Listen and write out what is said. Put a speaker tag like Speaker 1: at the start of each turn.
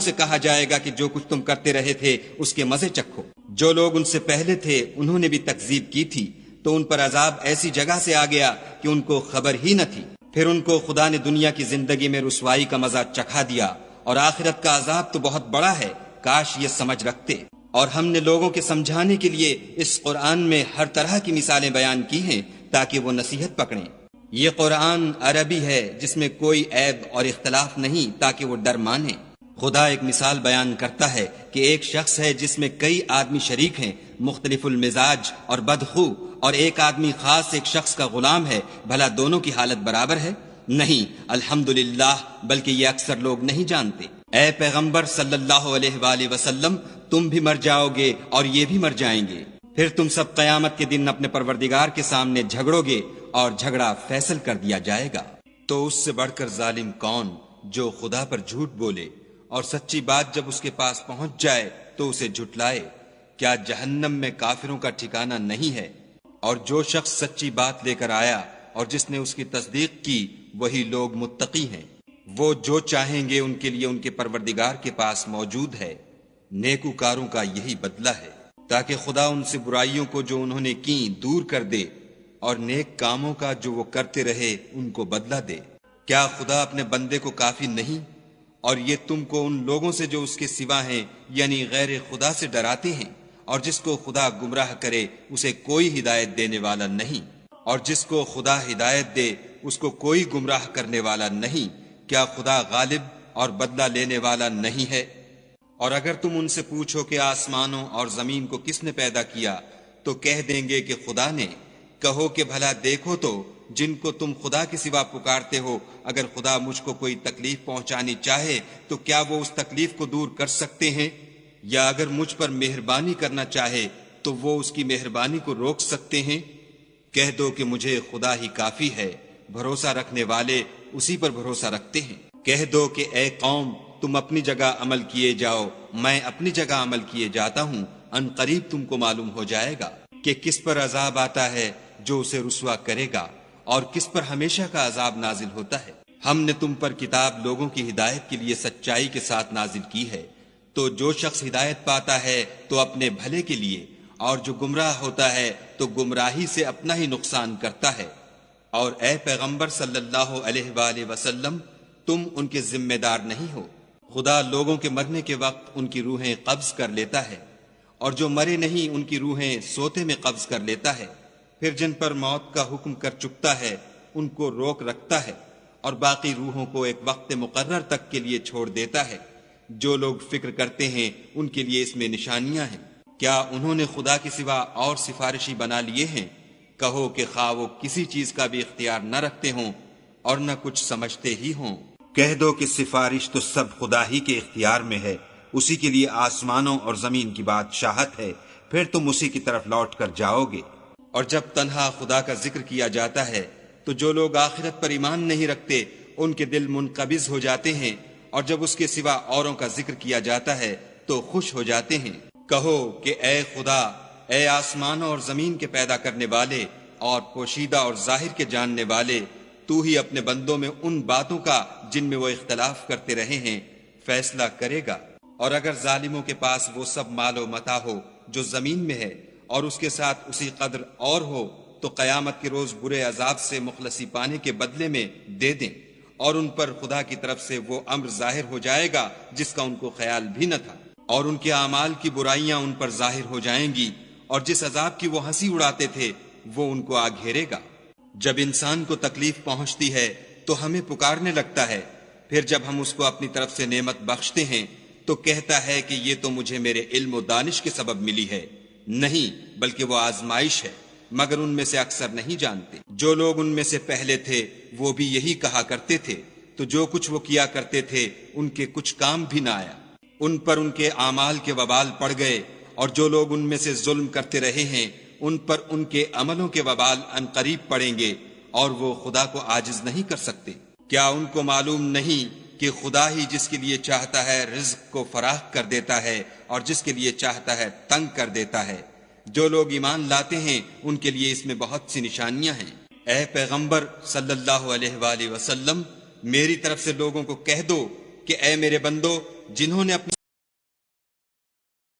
Speaker 1: سے کہا جائے گا کہ جو کچھ تم کرتے رہے تھے اس کے مزے چکھو۔ جو لوگ ان سے پہلے تھے انہوں نے بھی تکذیب کی تھی تو ان پر عذاب ایسی جگہ سے آ گیا کہ ان کو خبر ہی نہ تھی۔ پھر ان کو خدا نے دنیا کی زندگی میں رسوائی کا مزہ چکھا دیا، اور آخرت کا عذاب تو بہت بڑا ہے، کاش یہ سمجھ رکھتے۔ اور ہم نے لوگوں کے سمجھانے کے لیے اس قرآن میں ہر طرح کی مثالیں بیان کی ہیں تاکہ وہ نصیحت پکڑیں۔ یہ قرآن عربی ہے جس میں کوئی عیب اور اختلاف نہیں تاکہ وہ ڈر مانیں۔ خدا ایک مثال بیان کرتا ہے کہ ایک شخص ہے جس میں کئی آدمی شریک ہیں، مختلف المزاج اور بدخو، اور ایک آدمی خاص ایک شخص کا غلام ہے، بھلا دونوں کی حالت برابر ہے؟ نہیں، الحمدللہ، بلکہ یہ اکثر لوگ نہیں جانتے۔ اے پیغمبر صلی اللہ علیہ وآلہ وسلم، تم بھی مر جاؤ گے اور یہ بھی مر جائیں گے، پھر تم سب قیامت کے دن اپنے پروردگار کے سامنے جھگڑو گے اور جھگڑا فیصل کر دیا جائے گا۔ تو اس سے بڑھ کر ظالم کون جو خدا پر جھوٹ بولے اور سچی بات جب اس کے پاس پہنچ جائے تو اسے جھٹلائے؟ کیا جہنم میں کافروں کا ٹھکانہ نہیں ہے؟ اور جو شخص سچی بات لے کر آیا اور جس نے اس کی تصدیق کی وہی لوگ متقی ہیں۔ وہ جو چاہیں گے ان کے لیے ان کے پروردگار کے پاس موجود ہے، نیکوکاروں کا یہی بدلہ ہے، تاکہ خدا ان سے برائیوں کو جو انہوں نے کی دور کر دے اور نیک کاموں کا جو وہ کرتے رہے ان کو بدلہ دے۔ کیا خدا اپنے بندے کو کافی نہیں؟ اور یہ تم کو ان لوگوں سے جو اس کے سوا ہیں یعنی غیر خدا سے ڈراتے ہیں، اور جس کو خدا گمراہ کرے اسے کوئی ہدایت دینے والا نہیں، اور جس کو خدا ہدایت دے اس کو کوئی گمراہ کرنے والا نہیں۔ کیا خدا غالب اور بدلہ لینے والا نہیں ہے؟ اور اگر تم ان سے پوچھو کہ آسمانوں اور زمین کو کس نے پیدا کیا تو کہہ دیں گے کہ خدا نے۔ کہو کہ بھلا دیکھو تو جن کو تم خدا کے سوا پکارتے ہو، اگر خدا مجھ کو کوئی تکلیف پہنچانی چاہے تو کیا وہ اس تکلیف کو دور کر سکتے ہیں؟ یا اگر مجھ پر مہربانی کرنا چاہے تو وہ اس کی مہربانی کو روک سکتے ہیں؟ کہہ دو کہ مجھے خدا ہی کافی ہے، بھروسہ رکھنے والے اسی پر بھروسہ رکھتے ہیں۔ کہہ دو کہ اے قوم، تم اپنی جگہ عمل کیے جاؤ، میں اپنی جگہ عمل کیے جاتا ہوں، ان قریب تم کو معلوم ہو جائے گا کہ کس پر عذاب آتا ہے جو اسے رسوا کرے گا، اور کس پر ہمیشہ کا عذاب نازل ہوتا ہے۔ ہم نے تم پر کتاب لوگوں کی ہدایت کے لیے سچائی کے ساتھ نازل کی ہے، تو جو شخص ہدایت پاتا ہے تو اپنے بھلے کے لیے، اور جو گمراہ ہوتا ہے تو گمراہی سے اپنا ہی نقصان کرتا ہے۔ اور اے پیغمبر صلی اللہ علیہ وآلہ وسلم، تم ان کے ذمہ دار نہیں ہو۔ خدا لوگوں کے مرنے کے وقت ان کی روحیں قبض کر لیتا ہے، اور جو مرے نہیں ان کی روحیں سوتے میں قبض کر لیتا ہے، پھر جن پر موت کا حکم کر چکتا ہے ان کو روک رکھتا ہے، اور باقی روحوں کو ایک وقت مقرر تک کے لیے چھوڑ دیتا ہے۔ جو لوگ فکر کرتے ہیں ان کے لیے اس میں نشانیاں ہیں۔ کیا انہوں نے خدا کے سوا اور سفارشی بنا لیے ہیں؟ کہو کہ خواہ وہ کسی چیز کا بھی اختیار نہ رکھتے ہوں اور نہ کچھ سمجھتے ہی ہوں۔ کہہ دو کہ سفارش تو سب خدا ہی کے اختیار میں ہے، اسی کے لیے آسمانوں اور زمین کی بادشاہت ہے، پھر تم اسی کی طرف لوٹ کر جاؤ گے۔ اور جب تنہا خدا کا ذکر کیا جاتا ہے تو جو لوگ آخرت پر ایمان نہیں رکھتے ان کے دل منقبض ہو جاتے ہیں، اور جب اس کے سوا اوروں کا ذکر کیا جاتا ہے تو خوش ہو جاتے ہیں۔ کہو کہ اے خدا، اے آسمانوں اور زمین کے پیدا کرنے والے اور پوشیدہ اور ظاہر کے جاننے والے، تو ہی اپنے بندوں میں ان باتوں کا جن میں وہ اختلاف کرتے رہے ہیں فیصلہ کرے گا۔ اور اگر ظالموں کے پاس وہ سب مال و متاع ہو جو زمین میں ہے اور اس کے ساتھ اسی قدر اور ہو تو قیامت کے روز برے عذاب سے مخلصی پانے کے بدلے میں دے دیں، اور ان پر خدا کی طرف سے وہ امر ظاہر ہو جائے گا جس کا ان کو خیال بھی نہ تھا، اور ان کے اعمال کی برائیاں ان پر ظاہر ہو جائیں گی، اور جس عذاب کی وہ ہنسی اڑاتے تھے وہ ان کو آ گھیرے گا۔ جب انسان کو تکلیف پہنچتی ہے تو ہمیں پکارنے لگتا ہے، پھر جب ہم اس کو اپنی طرف سے نعمت بخشتے ہیں تو کہتا ہے کہ یہ تو مجھے میرے علم و دانش کے سبب ملی ہے۔ نہیں، بلکہ وہ آزمائش ہے، مگر ان میں سے اکثر نہیں جانتے۔ جو لوگ ان میں سے پہلے تھے وہ بھی یہی کہا کرتے تھے، تو جو کچھ وہ کیا کرتے تھے ان کے کچھ کام بھی نہ آیا، ان پر ان کے اعمال کے وبال پڑ گئے، اور جو لوگ ان میں سے ظلم کرتے رہے ہیں ان پر ان کے عملوں کے وبال ان قریب پڑیں گے، اور وہ خدا کو عاجز نہیں کر سکتے۔ کیا ان کو معلوم نہیں کہ خدا ہی جس کے لیے چاہتا ہے رزق کو فراخ کر دیتا ہے اور جس کے لیے چاہتا ہے تنگ کر دیتا ہے؟ جو لوگ ایمان لاتے ہیں ان کے لیے اس میں بہت سی نشانیاں ہیں۔ اے پیغمبر صلی اللہ علیہ وآلہ وسلم، میری طرف سے لوگوں کو کہہ دو کہ اے میرے بندو، جنہوں نے اپنی